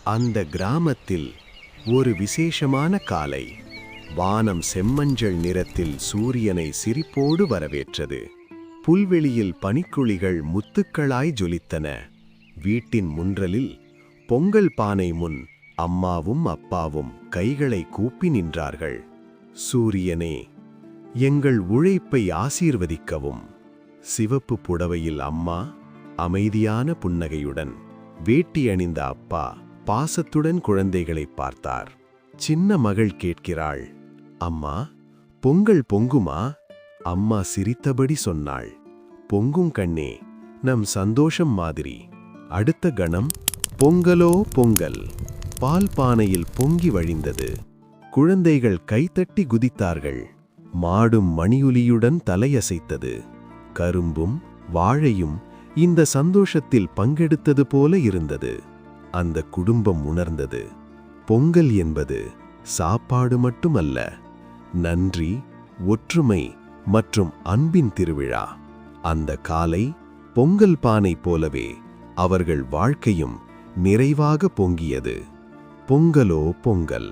அந்த கிராமத்தில் ஒரு விசேஷமான காலை. வானம் செம்மஞ்சள் நிறத்தில் சூரியனை சிரிப்போடு வரவேற்றது. புல்வெளியில் பனிக்குழிகள் முத்துக்களாய் ஜொலித்தன. வீட்டின் முன்றலில் பொங்கல் பானை முன் அம்மாவும் அப்பாவும் கைகளை கூப்பி நின்றார்கள். சூரியனே, எங்கள் உழைப்பை ஆசீர்வதிக்கவும். சிவப்பு புடவையில் அம்மா அமைதியான புன்னகையுடன், வேட்டி அணிந்த அப்பா பாசத்துடன் குழந்தைகளை பார்த்தார். சின்ன மகள் கேட்கிறாள், அம்மா, பொங்கல் பொங்குமா? அம்மா சிரித்தபடி சொன்னாள், பொங்கும் கண்ணே, நம் சந்தோஷம் மாதிரி. அடுத்த கணம் பொங்கலோ பொங்கல். பால் பானையில் பொங்கி வழிந்தது. குழந்தைகள் கைத்தட்டி குதித்தார்கள். மாடும் மணியுலியுடன் தலையசைத்தது. கரும்பும் வாழையும் இந்த சந்தோஷத்தில் பங்கெடுத்தது போல இருந்தது. அந்த குடும்பம் உணர்ந்தது, பொங்கல் என்பது சாப்பாடு மட்டுமல்ல, நன்றி, ஒற்றுமை மற்றும் அன்பின் திருவிழா. அந்த காலை பொங்கல் பானை போலவே அவர்கள் வாழ்க்கையும் நிறைவாக பொங்கியது. பொங்கலோ பொங்கல்.